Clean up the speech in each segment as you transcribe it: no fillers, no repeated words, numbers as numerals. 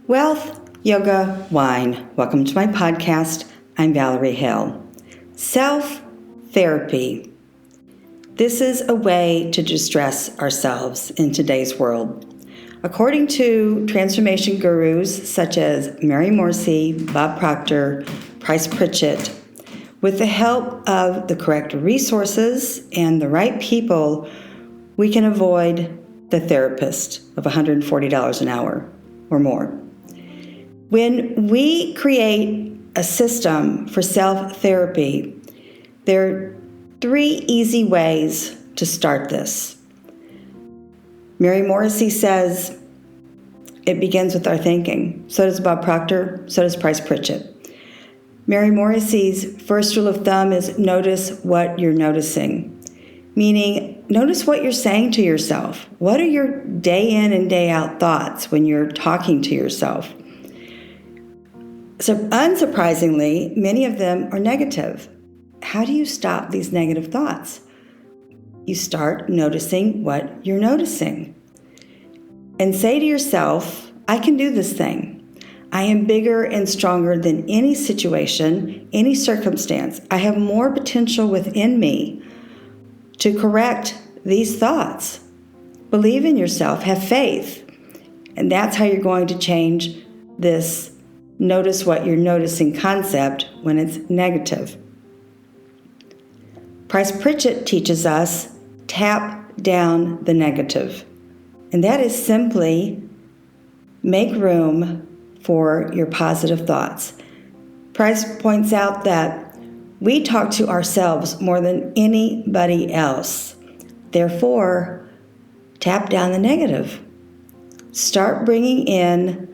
Wealth, yoga, wine. Welcome to my podcast. I'm Valerie Hill. Self-therapy. This is a way to distress ourselves in today's world. According to transformation gurus such as Mary Morrissey, Proctor, Price Pritchett, with the help of the correct resources and the right people, we can avoid the therapist of $140 an hour or more. When we create a system for self-therapy, there are 3 easy ways to start this. Mary Morrissey says it begins with our thinking. So does Bob Proctor, so does Price Pritchett. Mary Morrissey's first rule of thumb is notice what you're noticing. Meaning, notice what you're saying to yourself. What are your day in and day out thoughts when you're talking to yourself? So unsurprisingly, many of them are negative. How do you stop these negative thoughts? You start noticing what you're noticing. And say to yourself, I can do this thing. I am bigger and stronger than any situation, any circumstance. I have more potential within me to correct these thoughts. Believe in yourself, have faith. And that's how you're going to change this notice what you're noticing concept when it's negative. Price Pritchett teaches us tap down the negative. And that is simply make room for your positive thoughts. Price points out that we talk to ourselves more than anybody else. Therefore, tap down the negative. Start bringing in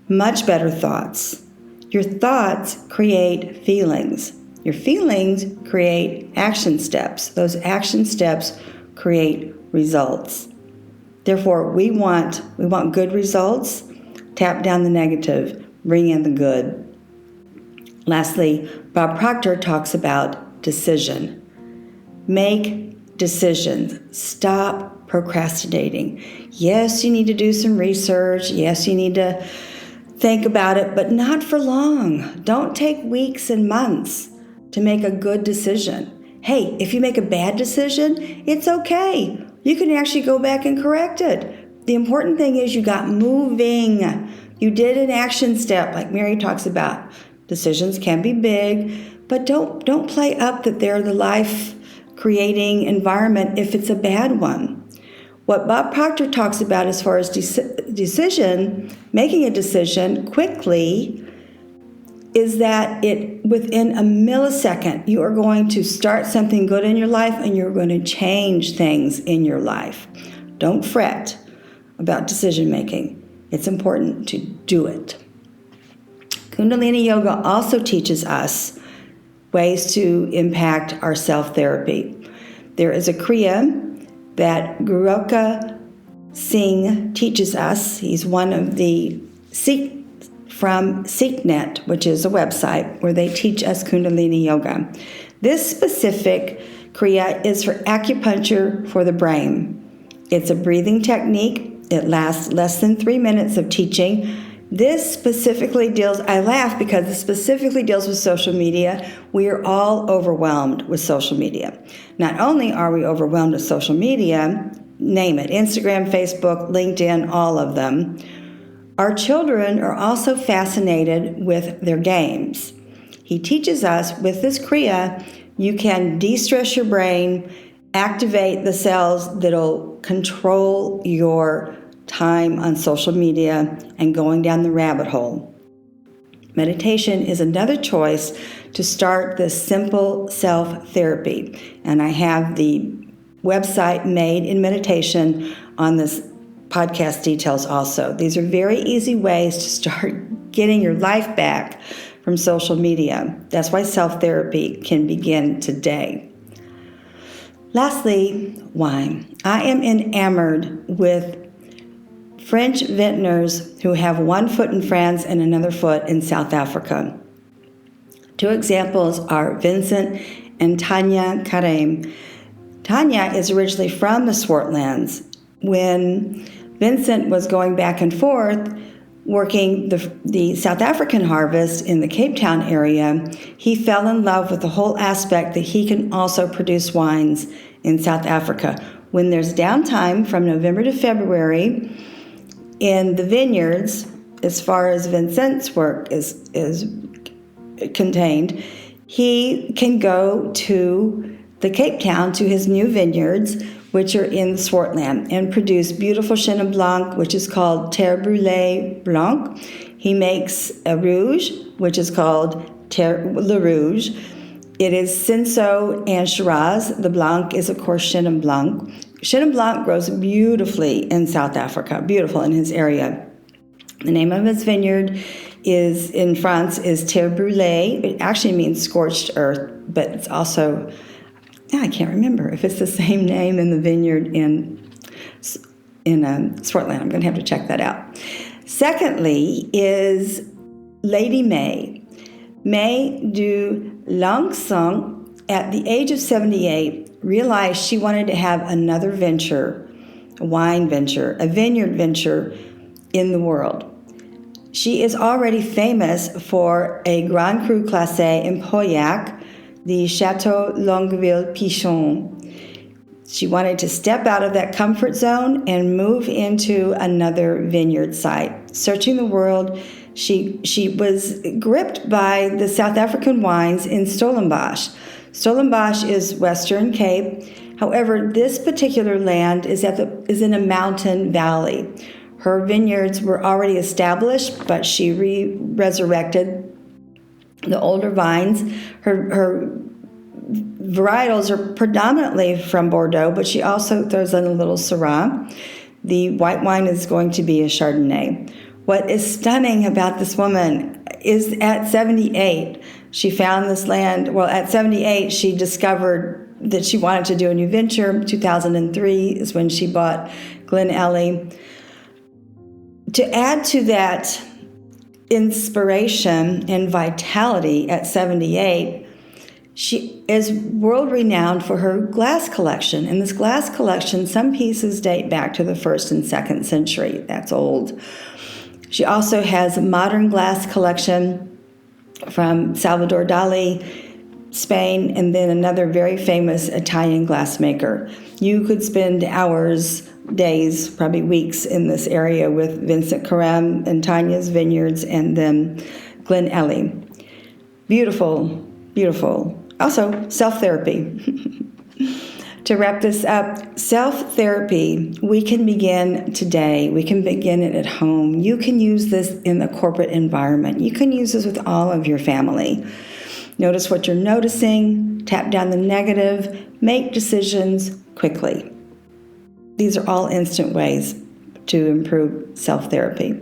much better thoughts. Your thoughts create feelings. Your feelings create action steps. Those action steps create results. Therefore, we want good results. Tap down the negative, bring in the good. Lastly, Bob Proctor talks about decision. Make decisions. Stop procrastinating. Yes, you need to do some research. Yes, you need to think about it, but not for long. Don't take weeks and months to make a good decision. Hey, if you make a bad decision, it's okay. You can actually go back and correct it. The important thing is you got moving. You did an action step like Mary talks about. Decisions can be big, but don't play up that they're the life-creating environment if it's a bad one. What Bob Proctor talks about as far as making a decision quickly is that within a millisecond, you are going to start something good in your life and you're going to change things in your life. Don't fret about decision making. It's important to do it. Kundalini Yoga also teaches us ways to impact our self-therapy. There is a Kriya that Guru Singh teaches us. He's one of the Sikh from SikhNet, which is a website where they teach us Kundalini Yoga. This specific Kriya is for acupuncture for the brain. It's a breathing technique. It lasts less than 3 minutes of teaching. This specifically I laugh because it specifically deals with social media. We are all overwhelmed with social media. Not only are we overwhelmed with social media, name it, Instagram, Facebook, LinkedIn, all of them, our children are also fascinated with their games. He teaches us with this Kriya, you can de-stress your brain, activate the cells that'll control your time on social media and going down the rabbit hole. Meditation is another choice to start this simple self-therapy. And I have the website Made in Meditation on this podcast details also. These are very easy ways to start getting your life back from social media. That's why self-therapy can begin today. Lastly, wine. I am enamored with French vintners who have one foot in France and another foot in South Africa. 2 examples are Vincent and Tania Careme. Tania is originally from the Swartlands. When Vincent was going back and forth working the South African harvest in the Cape Town area, he fell in love with the whole aspect that he can also produce wines in South Africa. When there's downtime from November to February in the vineyards, as far as Vincent's work is contained, he can go to the Cape Town, to his new vineyards, which are in Swartland, and produce beautiful Chenin Blanc, which is called Terre Brûlée Blanc. He makes a Rouge, which is called Le Rouge. It is Cinsault and Shiraz. The Blanc is, of course, Chenin Blanc. Chenin Blanc grows beautifully in South Africa, beautiful in his area. The name of his vineyard in France is Terre Brûlée. It actually means scorched earth, but it's also, I can't remember if it's the same name in the vineyard in Swartland. I'm going to have to check that out. Secondly is Lady May. May du Langsang, at the age of 78, realized she wanted to have another venture, a wine venture, a vineyard venture in the world. She is already famous for a Grand Cru Classé in Pauillac, the Chateau Longueville Pichon. She wanted to step out of that comfort zone and move into another vineyard site. Searching the world, she was gripped by the South African wines in Stellenbosch. Stellenbosch is Western Cape. However, this particular land is in a mountain valley. Her vineyards were already established, but she resurrected the older vines. Her varietals are predominantly from Bordeaux, but she also throws in a little Syrah. The white wine is going to be a Chardonnay. What is stunning about this woman is at 78, she found this land. Well, at 78, she discovered that she wanted to do a new venture. 2003 is when she bought Glen Elie. To add to that inspiration and vitality at 78, she is world-renowned for her glass collection. In this glass collection, some pieces date back to the 1st and 2nd century. That's old. She also has a modern glass collection from Salvador Dali, Spain, and then another very famous Italian glassmaker. You could spend hours, days, probably weeks in this area with Vincent Careme and Tania's vineyards, and then Glen Elie. Beautiful, beautiful. Also, self-therapy. To wrap this up, self-therapy, we can begin today. We can begin it at home. You can use this in the corporate environment. You can use this with all of your family. Notice what you're noticing, tap down the negative, make decisions quickly. These are all instant ways to improve self-therapy.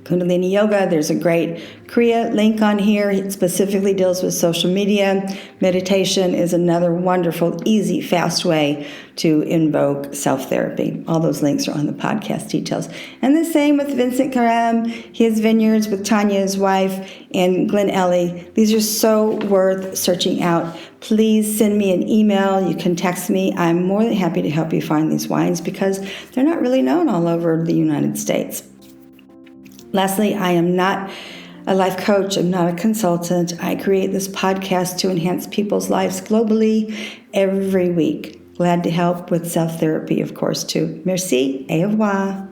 Kundalini Yoga, there's a great Kriya link on here. It specifically deals with social media. Meditation is another wonderful, easy, fast way to invoke self-therapy. All those links are on the podcast details. And the same with Vincent Careme, his vineyards with Tania, his wife, and Glen Elie. These are so worth searching out. Please send me an email. You can text me. I'm more than happy to help you find these wines because they're not really known all over the United States. Lastly, I am not a life coach. I'm not a consultant. I create this podcast to enhance people's lives globally every week. Glad to help with self-therapy, of course, too. Merci et au revoir.